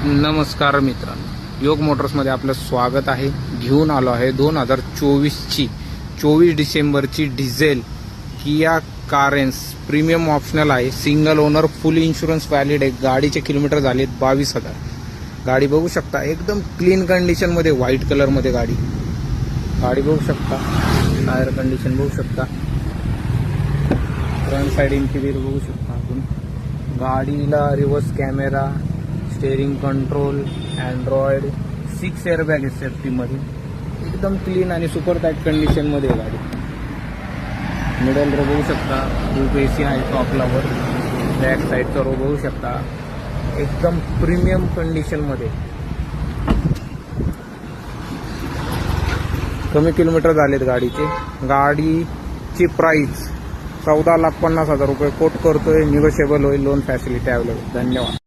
नमस्कार मित्रांनो, योग मोटर्समध्ये आपलं स्वागत आहे. घेऊन आलो आहे 2024ची 24 डिसेंबरची diesel Kia Carens premium optional आहे. Single owner, full insurance valid आहे. गाडीचे किलोमीटर झालेत 22,000. गाडी बघू शकता, एकदम क्लीन कंडिशनमध्ये, व्हाईट कलरमध्ये गाडी बघू शकता. टायर कंडिशन बघू शकता. फ्रंट साइड इंटिरियर बघू शकता आपण. गाडीला reverse camera, steering control, Android, 6 airbag आहे सेफ्टीमध्ये. एकदम क्लीन आणि सुपर टाईट कंडिशनमध्ये आहे गाडी. मिडल रो बघू शकता, खूप AC आहे टॉपला वर. बॅक साईडचा रो बघू शकता, एकदम प्रीमियम कंडिशनमध्ये. कमी किलोमीटर झालेत गाडीचे. गाडीची प्राइस 14,50,000 रुपये कोट करतोय. निगोशिएबल होईल. Loan facility available. धन्यवाद.